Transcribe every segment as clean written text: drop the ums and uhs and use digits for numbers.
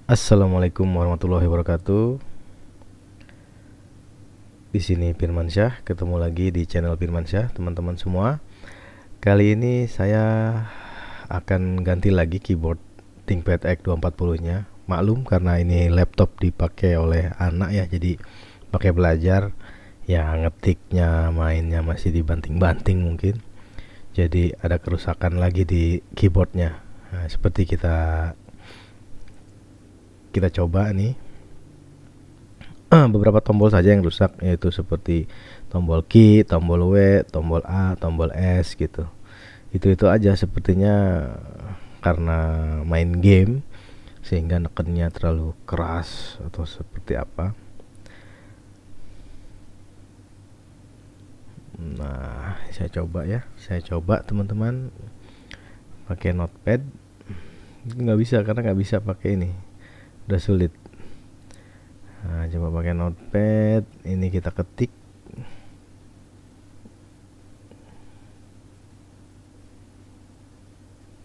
Assalamualaikum warahmatullahi wabarakatuh. Di sini Firmansyah, ketemu lagi di channel Firmansyah, teman-teman semua. Kali ini saya akan ganti lagi keyboard ThinkPad X 240-nya. Maklum karena ini laptop dipakai oleh anak ya, jadi pakai belajar. Ya ngetiknya, mainnya masih dibanting-banting mungkin. Jadi ada kerusakan lagi di keyboardnya. Nah, seperti kita coba nih. Beberapa tombol saja yang rusak, yaitu seperti tombol Q, tombol W, tombol A, tombol S gitu. Itu aja sepertinya karena main game sehingga nekennya terlalu keras atau seperti apa. Nah, saya coba teman-teman pakai notepad. Nggak bisa karena nggak bisa pakai ini, udah sulit. Nah, coba pakai notepad, ini kita ketik.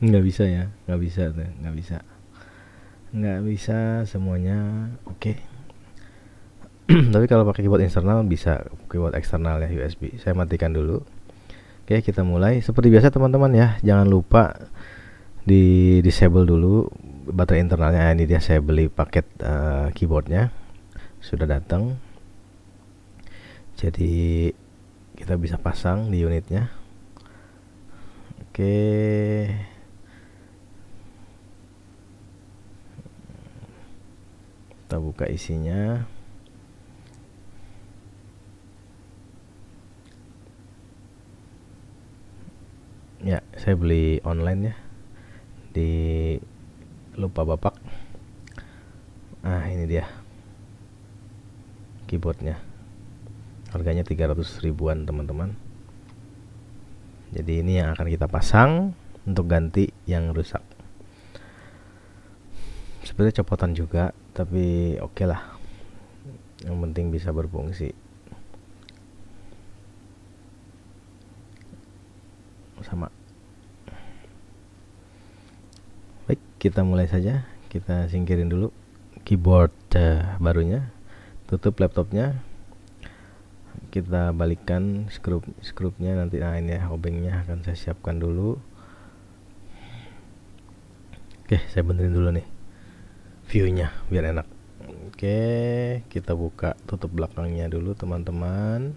Nggak bisa ya, nggak bisa semuanya. Oke. Tapi kalau pakai keyboard internal bisa, keyboard eksternal ya USB. Saya matikan dulu. Oke, kita mulai. Seperti biasa teman-teman ya, jangan lupa di disable dulu baterai internalnya. Ini dia, saya beli paket keyboardnya, sudah datang. Jadi kita bisa pasang di unitnya. Oke, kita buka isinya. Ya, saya beli online ya, di Lupa Bapak. Nah, ini dia keyboardnya, harganya 300 ribuan teman-teman. Jadi ini yang akan kita pasang untuk ganti yang rusak. Sebenarnya copotan juga, tapi oke lah, yang penting bisa berfungsi. Sama. Baik, kita mulai saja. Kita singkirin dulu keyboard barunya, tutup laptopnya, kita balikkan skrupnya nanti. Nah, ini ya, obengnya akan saya siapkan dulu. Oke, saya benerin dulu nih viewnya biar enak. Oke, kita buka tutup belakangnya dulu teman-teman.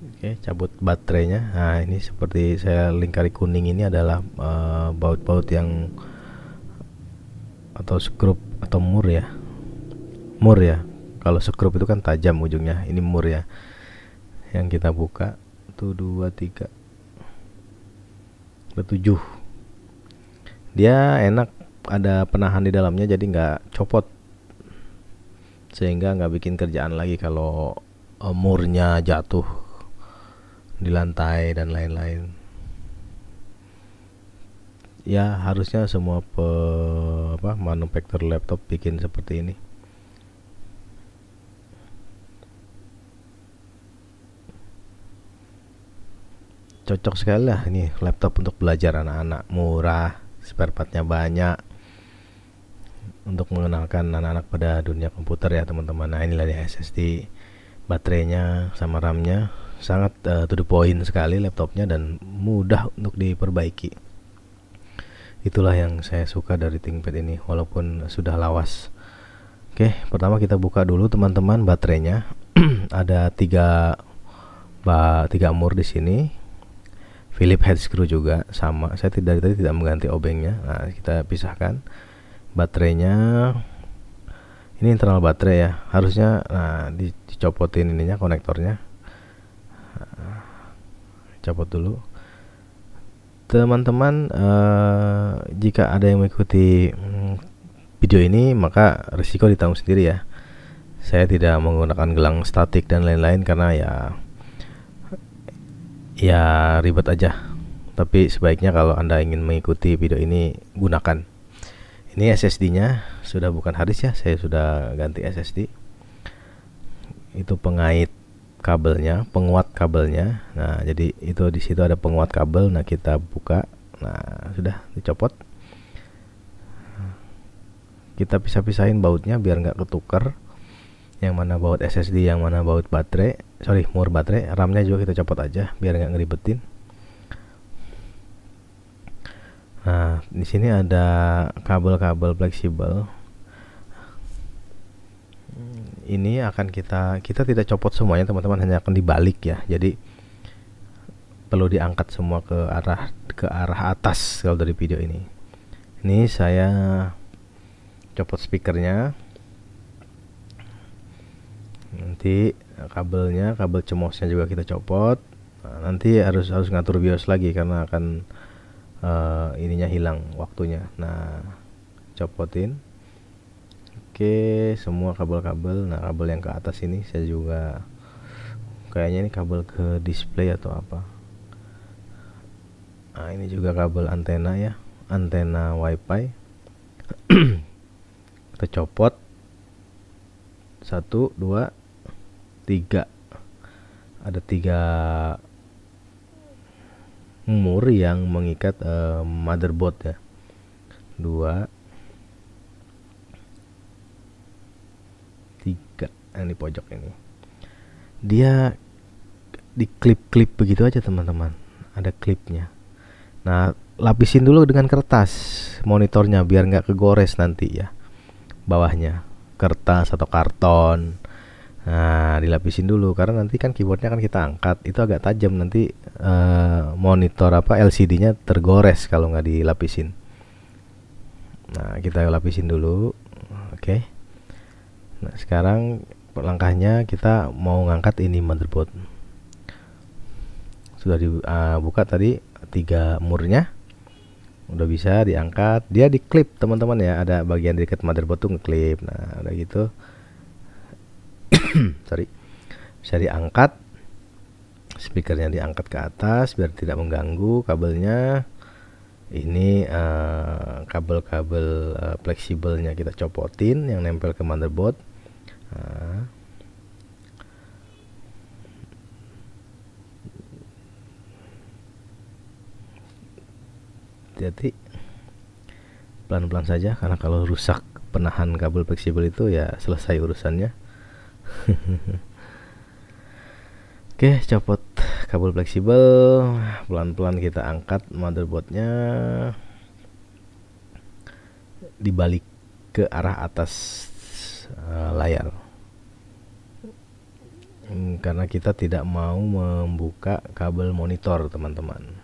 Oke, cabut baterainya. Nah, ini seperti saya lingkari kuning ini adalah baut-baut yang atau skrup atau mur ya. Mur ya. Kalau skrup itu kan tajam ujungnya. Ini mur ya. Yang kita buka tuh 2 3 7. Dia enak, ada penahan di dalamnya jadi nggak copot. Sehingga nggak bikin kerjaan lagi kalau murnya jatuh di lantai dan lain-lain. Ya harusnya semua manufaktur laptop bikin seperti ini. Cocok sekali lah ini laptop untuk belajar anak-anak, murah, spare partnya banyak, untuk mengenalkan anak-anak pada dunia komputer ya teman-teman. Nah, inilah dia SSD, baterainya sama RAM-nya sangat to the point sekali laptopnya dan mudah untuk diperbaiki. Itulah yang saya suka dari ThinkPad ini walaupun sudah lawas. Oke, pertama kita buka dulu teman-teman baterainya. Ada tiga mur di sini. Phillips head screw juga sama. Saya tadi tidak mengganti obengnya. Nah, kita pisahkan baterainya. Ini internal baterai ya. Harusnya dicopotin ininya, konektornya. Copot dulu teman-teman. Jika ada yang mengikuti video ini maka risiko ditanggung sendiri ya. Saya tidak menggunakan gelang statik dan lain-lain karena ya ribet aja. Tapi sebaiknya kalau Anda ingin mengikuti video ini, gunakan. Ini SSD-nya sudah bukan hard disk ya, saya sudah ganti SSD. Itu pengait kabelnya, penguat kabelnya. Nah, jadi itu di situ ada penguat kabel. Nah, kita buka. Nah, sudah dicopot. Kita pisah-pisahin bautnya biar nggak ketukar, yang mana baut SSD, yang mana baut baterai, mur baterai. RAM-nya juga kita copot aja biar nggak ngeribetin. Nah, di sini ada kabel-kabel fleksibel. Ini akan kita tidak copot semuanya teman-teman, hanya akan dibalik ya. Jadi perlu diangkat semua ke arah atas kalau dari video ini. Ini saya copot speakernya. Nanti kabel cemosnya juga kita copot. Nah, nanti harus ngatur BIOS lagi karena akan ininya hilang waktunya. Nah, copotin. Oke, semua kabel-kabel. Nah, kabel yang ke atas ini saya juga kayaknya ini kabel ke display atau apa. Nah, ini juga kabel antena ya, antena WiFi. Kita copot 1, 2, 3. Ada 3 mur yang mengikat motherboard ya. 2, 3. Yang di pojok ini dia di klip begitu aja teman-teman, ada klipnya. Nah, lapisin dulu dengan kertas monitornya biar nggak kegores nanti ya, bawahnya kertas atau karton. Nah, dilapisin dulu karena nanti kan keyboardnya kan kita angkat, itu agak tajam nanti monitor LCD-nya tergores kalau nggak dilapisin. Nah, kita lapisin dulu. Oke. Nah, sekarang langkahnya kita mau ngangkat ini motherboard. Sudah dibuka tadi 3 murnya, udah bisa diangkat. Dia diklip teman-teman ya, ada bagian dekat motherboard tuh ngeklip. Nah, udah gitu bisa diangkat, speakernya diangkat ke atas biar tidak mengganggu kabelnya. Ini kabel-kabel fleksibelnya kita copotin yang nempel ke motherboard. Nah, hati-hati, pelan-pelan saja karena kalau rusak penahan kabel fleksibel itu ya selesai urusannya. Oke, copot kabel fleksibel, pelan-pelan kita angkat motherboardnya, dibalik ke arah atas layar, karena kita tidak mau membuka kabel monitor teman-teman.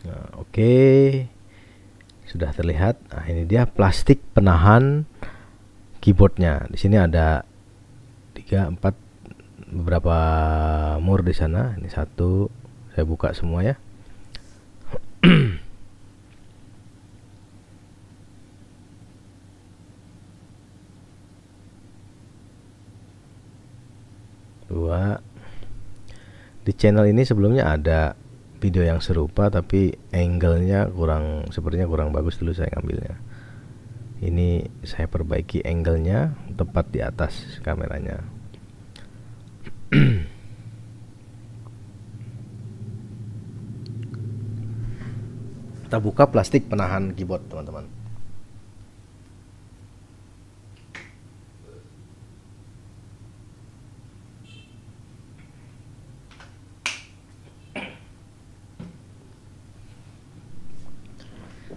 Nah, oke, sudah terlihat. Nah, ini dia plastik penahan keyboardnya. Di sini ada 3, 4, beberapa mur di sana. Ini 1, saya buka semua ya. 2. Di channel ini sebelumnya ada video yang serupa tapi angle-nya sepertinya kurang bagus, dulu saya ngambilnya. Ini saya perbaiki angle-nya tepat di atas kameranya. Kita buka plastik penahan keyboard teman-teman.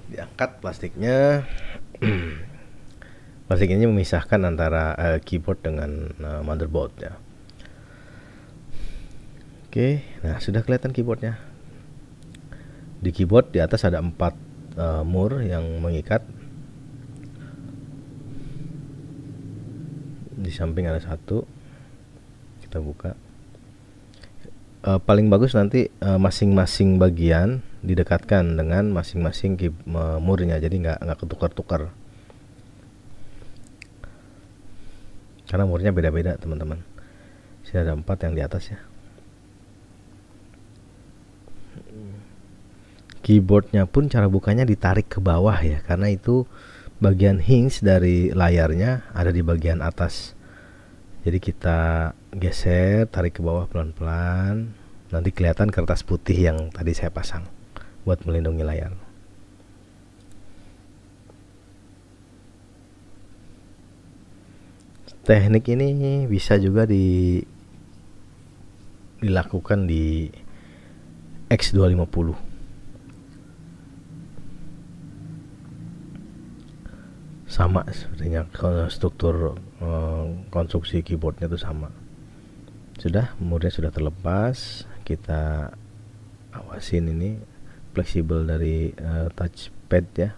Diangkat plastiknya. Plastik ini memisahkan antara keyboard dengan motherboard ya. Oke, nah sudah kelihatan keyboardnya. Di keyboard di atas ada 4 mur yang mengikat. Di samping ada 1. Kita buka. Paling bagus nanti masing-masing bagian didekatkan dengan masing-masing murnya, jadi nggak ketukar-tukar karena murnya beda-beda teman-teman. Sini ada 4 yang di atas ya. Keyboardnya pun cara bukanya ditarik ke bawah ya, karena itu bagian hinge dari layarnya ada di bagian atas. Jadi kita geser, tarik ke bawah pelan-pelan. Nanti kelihatan kertas putih yang tadi saya pasang buat melindungi layar. Teknik ini bisa juga dilakukan di X250. Sama sepertinya struktur konstruksi keyboardnya itu sama. Sudah, murnya sudah terlepas. Kita awasin ini fleksibel dari touchpad ya.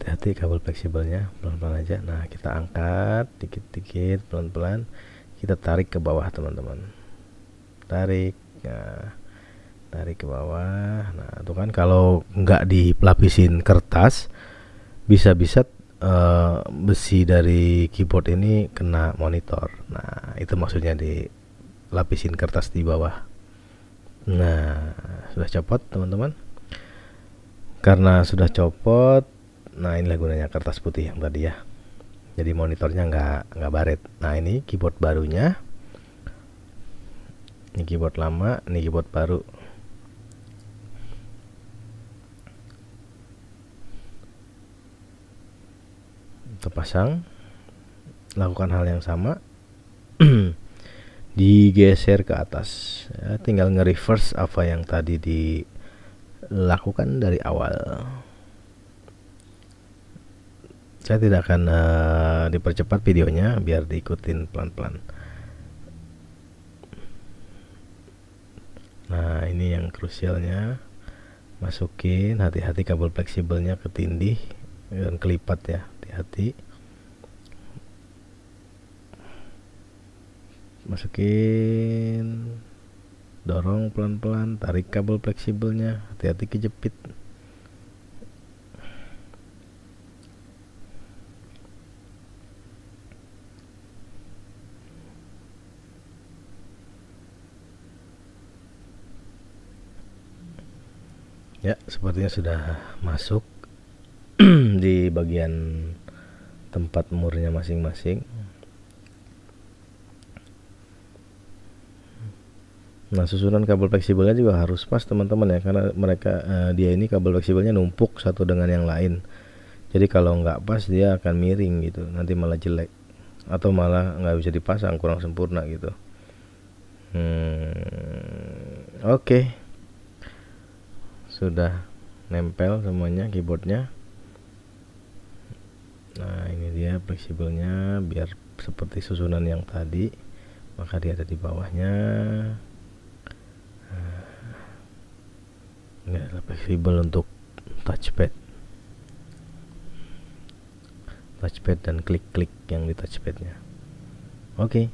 Hati-hati kabel fleksibelnya, pelan-pelan aja. Nah, kita angkat dikit-dikit, pelan-pelan. Kita tarik ke bawah, teman-teman. Tarik, nah, tarik ke bawah. Nah, itu kan kalau nggak dilapisin kertas, bisa-bisa besi dari keyboard ini kena monitor. Nah, itu maksudnya dilapisin kertas di bawah. Nah, sudah copot, teman-teman. Karena sudah copot, nah inilah gunanya kertas putih yang tadi ya. Jadi monitornya nggak baret. Nah, ini keyboard barunya. Ini keyboard lama, ini keyboard baru. Kita pasang, lakukan hal yang sama. Digeser ke atas ya, tinggal nge-reverse apa yang tadi dilakukan dari awal. Saya tidak akan dipercepat videonya biar diikutin pelan-pelan. Nah, ini yang krusialnya. Masukin, hati-hati kabel fleksibelnya ketindih dan kelipat ya, hati-hati. Masukin, dorong pelan-pelan, tarik kabel fleksibelnya, hati-hati kejepit. Ya, sepertinya sudah masuk di bagian tempat murnya masing-masing. Nah, susunan kabel fleksibelnya juga harus pas, teman-teman ya, karena dia ini kabel fleksibelnya numpuk satu dengan yang lain. Jadi kalau nggak pas dia akan miring gitu, nanti malah jelek atau malah nggak bisa dipasang, kurang sempurna gitu. Oke. Sudah nempel semuanya keyboardnya. Nah, ini dia fleksibelnya biar seperti susunan yang tadi, maka dia ada di bawahnya. Ini adalah fleksibel untuk touchpad dan klik-klik yang di touchpadnya. Oke.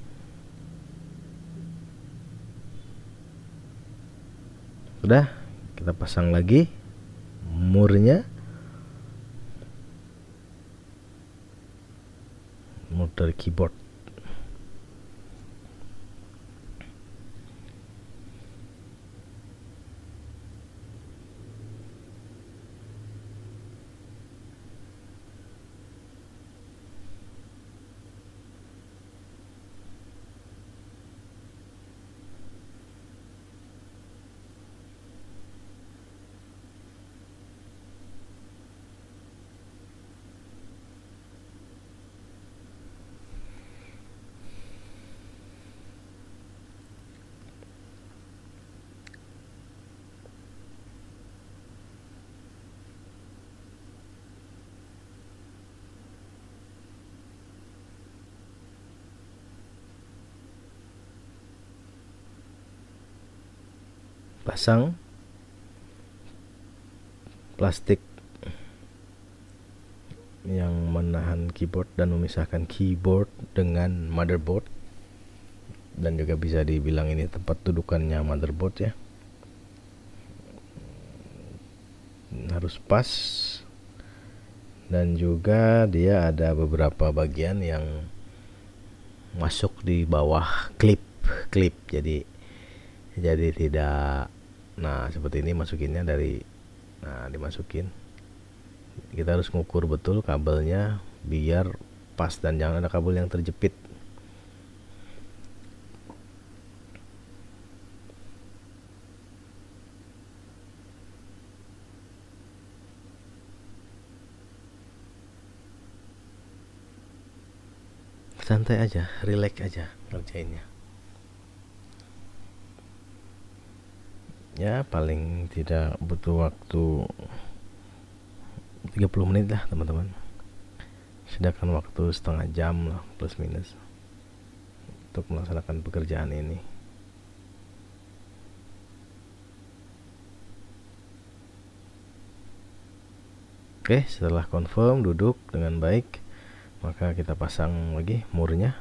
Sudah, kita pasang lagi murnya, mur dari keyboard. Pasang plastik yang menahan keyboard dan memisahkan keyboard dengan motherboard, dan juga bisa dibilang ini tempat dudukannya motherboard ya. Harus pas, dan juga dia ada beberapa bagian yang masuk di bawah klip, jadi tidak, nah seperti ini masukinnya dari, nah dimasukin, kita harus ngukur betul kabelnya biar pas dan jangan ada kabel yang terjepit. santai aja, relax aja ngerjainnya. Ya paling tidak butuh waktu 30 menit lah teman-teman. Sedangkan waktu setengah jam lah plus minus untuk melaksanakan pekerjaan ini. Oke, setelah confirm duduk dengan baik, maka kita pasang lagi murnya.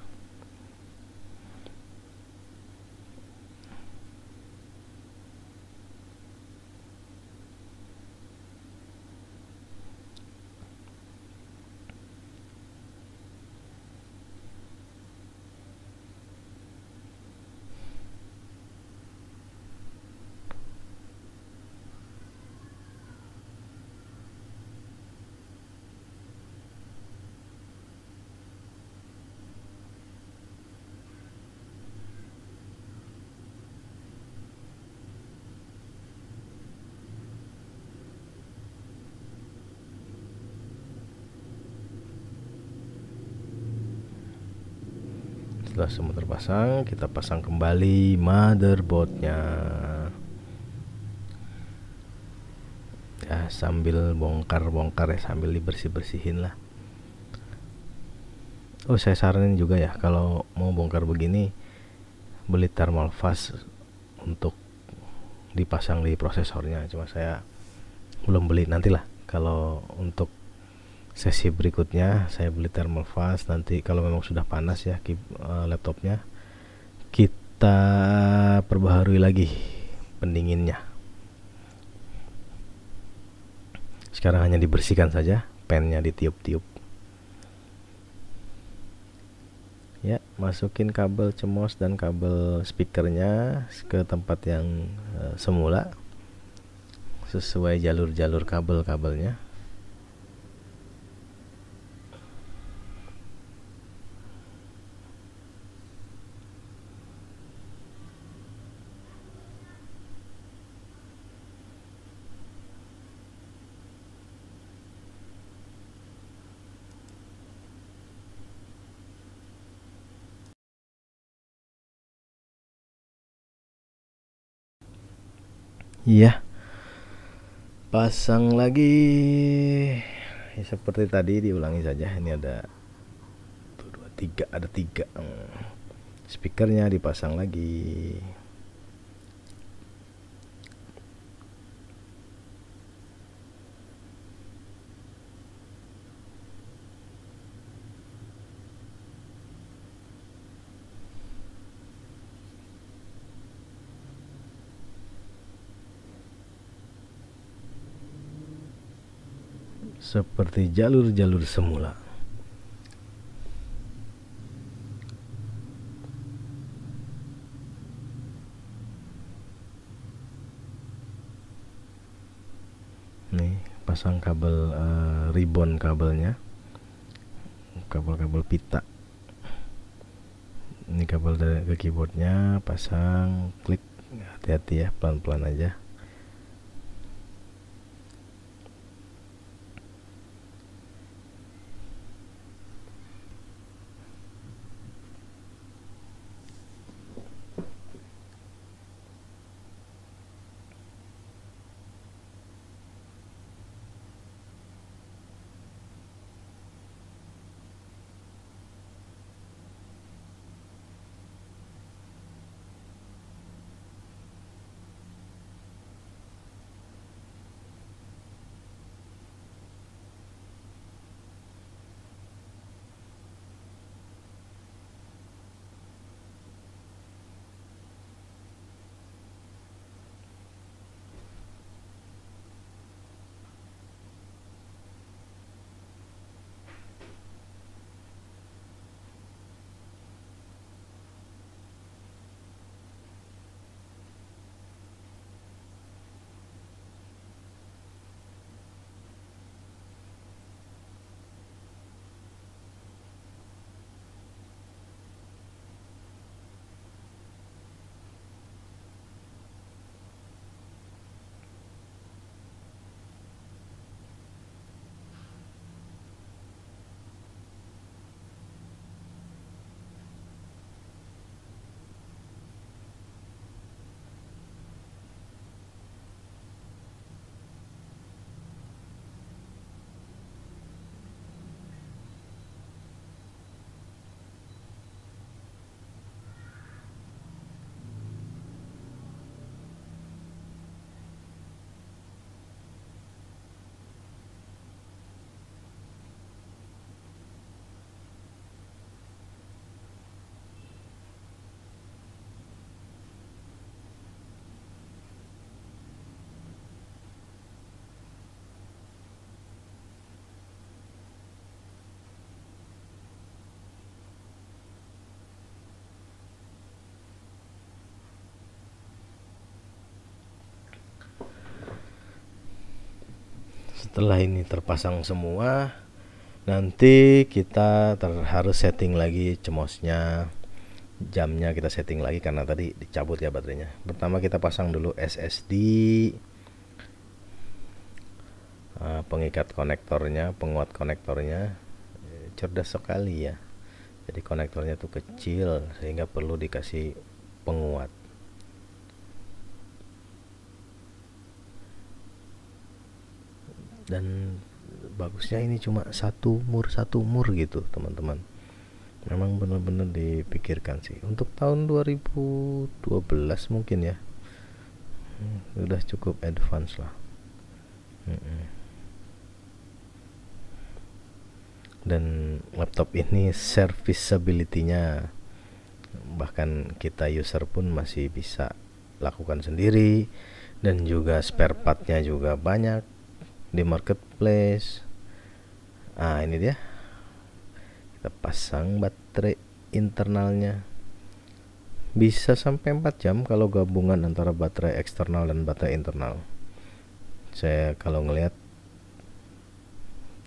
Setelah semua terpasang, kita pasang kembali motherboardnya. Ya sambil bongkar-bongkar ya, sambil dibersih-bersihin lah. Oh, saya saranin juga ya, kalau mau bongkar begini, beli thermal fast untuk dipasang di prosesornya. Cuma saya belum beli, nantilah kalau untuk sesi berikutnya saya beli thermal fast. Nanti kalau memang sudah panas ya laptopnya, kita perbaharui lagi pendinginnya. Sekarang hanya dibersihkan saja, pennya ditiup-tiup. Ya, masukin kabel CMOS dan kabel speakernya ke tempat yang semula sesuai jalur-jalur kabel-kabelnya. Iya, pasang lagi ya, seperti tadi diulangi saja. Ini ada 1, 2, 3, ada 3. Speakernya dipasang lagi. Seperti jalur-jalur semula. Nih, pasang kabel ribbon kabelnya, kabel-kabel pita. Ini kabel dari ke keyboardnya, pasang, klik. Hati-hati ya, pelan-pelan aja. Setelah ini terpasang semua, nanti kita harus setting lagi cemosnya, jamnya kita setting lagi karena tadi dicabut ya baterainya. Pertama kita pasang dulu SSD, pengikat konektornya, penguat konektornya. Cerdas sekali ya, jadi konektornya tuh kecil sehingga perlu dikasih penguat. Dan bagusnya ini cuma satu mur gitu teman-teman. Memang benar-benar dipikirkan sih untuk tahun 2012 mungkin ya. Udah cukup advance lah. Dan laptop ini serviceability-nya bahkan kita user pun masih bisa lakukan sendiri, dan juga spare part-nya juga banyak di marketplace. Ini dia, kita pasang baterai internalnya, bisa sampai 4 jam kalau gabungan antara baterai eksternal dan baterai internal. Saya kalau ngelihat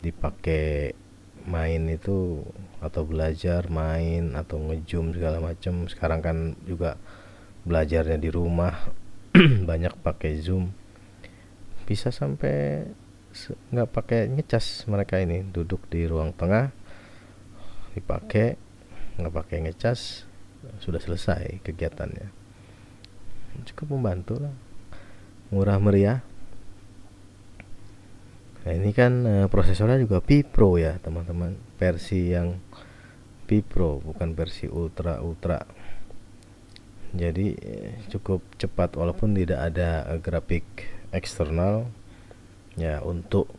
dipakai main itu, atau belajar main atau ngezoom segala macam. Sekarang kan juga belajarnya di rumah banyak pakai Zoom, bisa sampai nggak pakai ngecas. Mereka ini duduk di ruang tengah, dipakai, nggak pakai ngecas, sudah selesai kegiatannya. Cukup membantu lah, murah meriah. Nah ini kan prosesornya juga P Pro ya teman-teman, versi yang P Pro, bukan versi ultra. Jadi cukup cepat walaupun tidak ada grafik eksternal ya. Untuk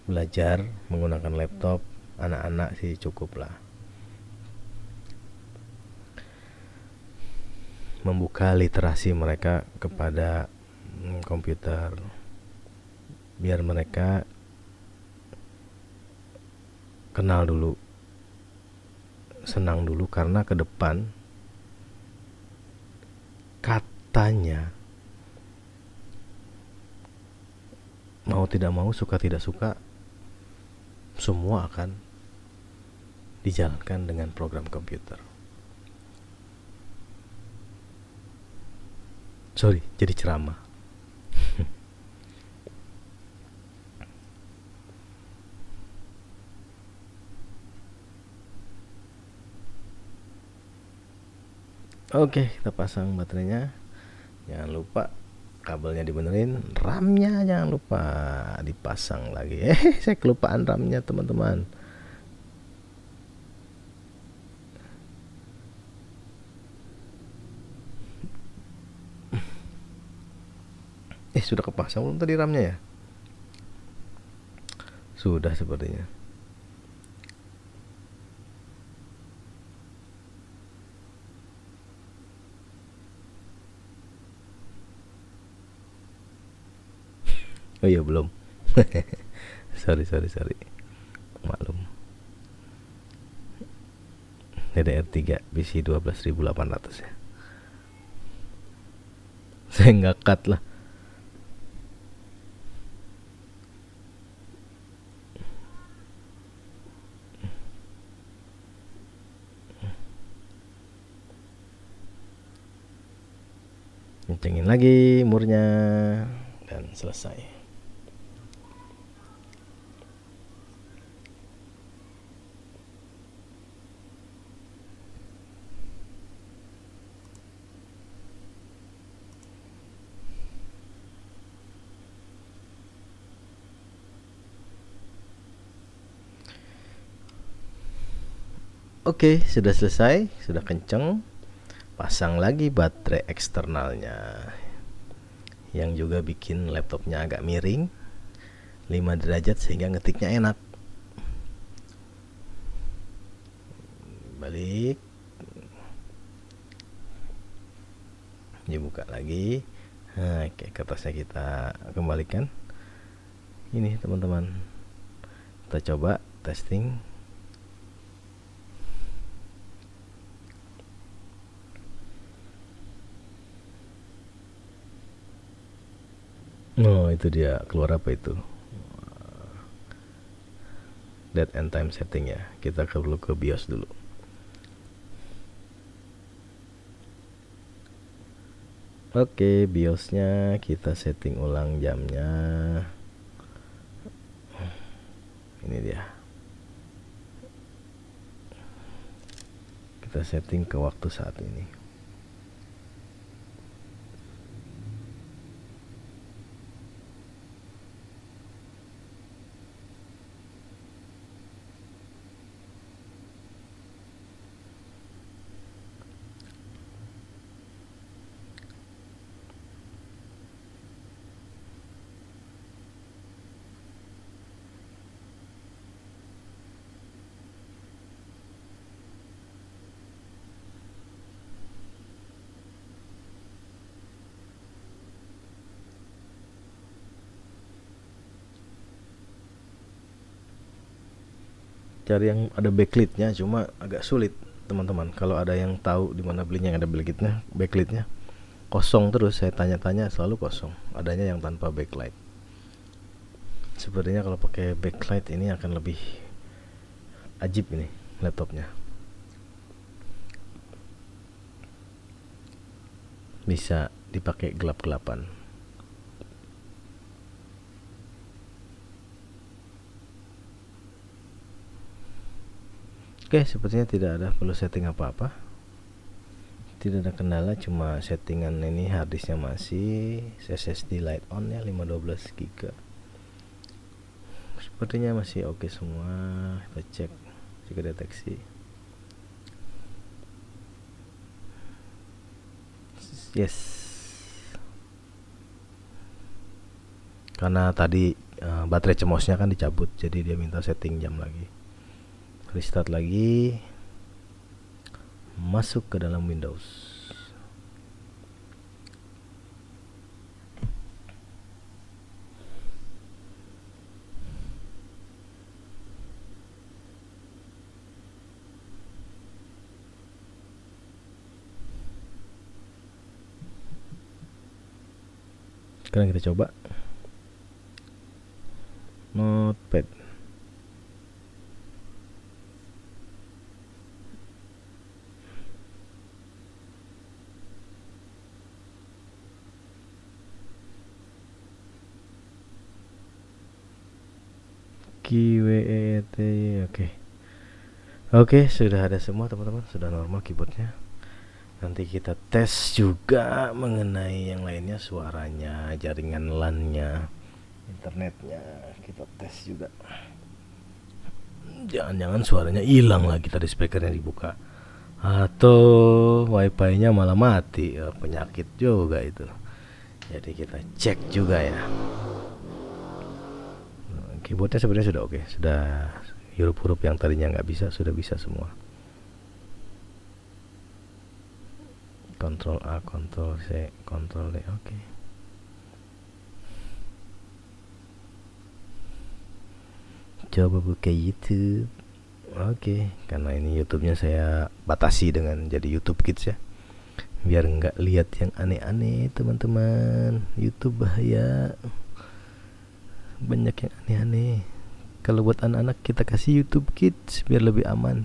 belajar menggunakan laptop anak-anak sih cukup lah, membuka literasi mereka kepada komputer, biar mereka kenal dulu, senang dulu. Karena ke depan katanya, mau tidak mau, suka tidak suka, semua akan dijalankan dengan program komputer. Sorry, jadi ceramah. Oke, kita pasang baterainya. Jangan lupa kabelnya dibenerin, RAM-nya jangan lupa dipasang lagi. Saya kelupaan RAM-nya teman-teman. Sudah kepasang belum tadi RAM-nya ya? Sudah sepertinya. Oh iya belum. sorry maklum. DDR3 BC 12.800 ya. Saya nggak cut lah. Kencengin lagi murnya dan selesai. Oke, sudah selesai, sudah kenceng. Pasang lagi baterai eksternalnya, yang juga bikin laptopnya agak miring 5 derajat sehingga ngetiknya enak. Balik, dibuka lagi. Oke, kertasnya kita kembalikan. Ini teman-teman, kita coba testing. Oh, itu dia keluar apa itu? Date and time setting ya. Kita perlu ke BIOS dulu. Oke, BIOSnya kita setting ulang jamnya. Ini dia. Kita setting ke waktu saat ini. Cari yang ada backlightnya, cuma agak sulit teman-teman. Kalau ada yang tahu di mana belinya yang ada backlightnya kosong terus. Saya tanya-tanya selalu kosong. Adanya yang tanpa backlight. Sepertinya kalau pakai backlight ini akan lebih ajib ini laptopnya. Bisa dipakai gelap-gelapan. Oke, sepertinya tidak ada perlu setting apa-apa. Tidak ada kendala, cuma settingan ini harddisknya masih SSD light on ya, 512 GB. Sepertinya masih oke semua. Kita cek jika deteksi. Yes. Karena tadi baterai cemosnya kan dicabut, jadi dia minta setting jam lagi. Restart lagi. Masuk ke dalam Windows. Sekarang kita coba Notepad. QWET. Oke, sudah ada semua teman-teman, sudah normal keyboardnya. Nanti kita tes juga mengenai yang lainnya, suaranya, jaringan LAN-nya, internetnya, kita tes juga. Jangan-jangan suaranya hilang lagi tadi speakernya dibuka, atau wifi-nya malah mati. Penyakit juga itu. Jadi kita cek juga ya. Keyboardnya sebenarnya sudah oke, sudah huruf-huruf yang tadinya nggak bisa sudah bisa semua. Ctrl A, Ctrl C, Ctrl D, oke. Coba buka YouTube. Oke, karena ini YouTube-nya saya batasi dengan jadi YouTube Kids ya, biar nggak lihat yang aneh-aneh teman-teman. YouTube bahaya, banyak yang aneh-aneh. Kalau buat anak-anak kita kasih YouTube Kids biar lebih aman.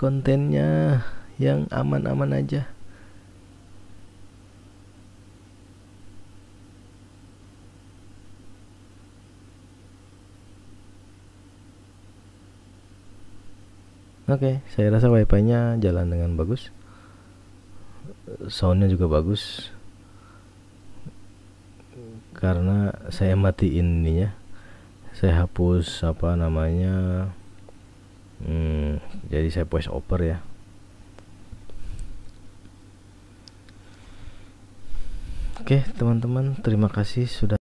Kontennya yang aman-aman aja. Oke, saya rasa wifi-nya jalan dengan bagus. Soundnya juga bagus. Karena saya matiin ininya. Saya hapus apa namanya. Jadi saya voice over ya. Oke, teman-teman, terima kasih sudah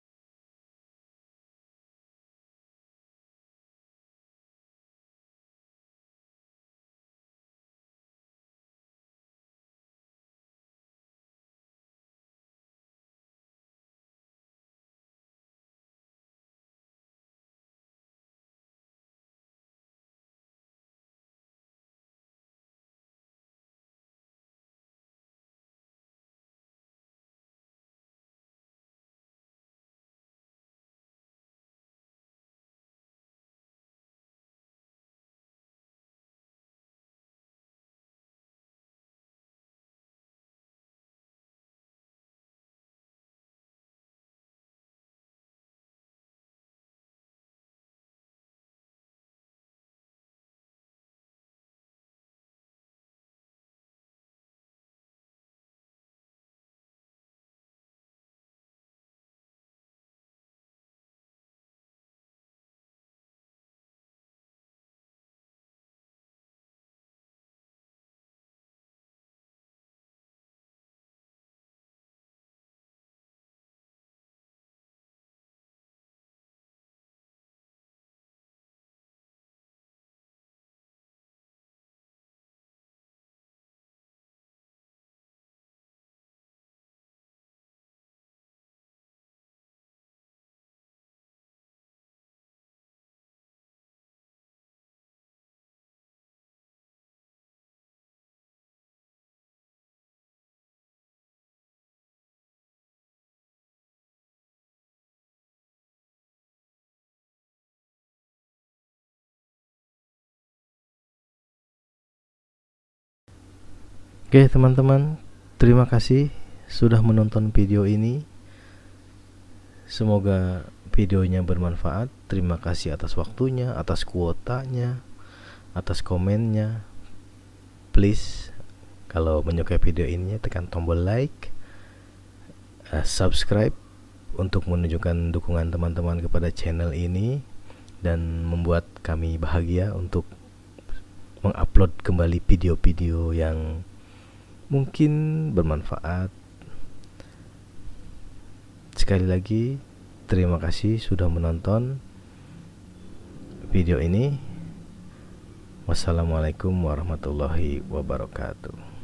Oke teman-teman, terima kasih sudah menonton video ini. Semoga videonya bermanfaat. Terima kasih atas waktunya, atas kuotanya, atas komennya. Please, kalau menyukai video ini tekan tombol like, subscribe untuk menunjukkan dukungan teman-teman kepada channel ini dan membuat kami bahagia untuk mengupload kembali video-video yang mungkin bermanfaat. Sekali lagi, terima kasih sudah menonton video ini. Wassalamualaikum warahmatullahi wabarakatuh.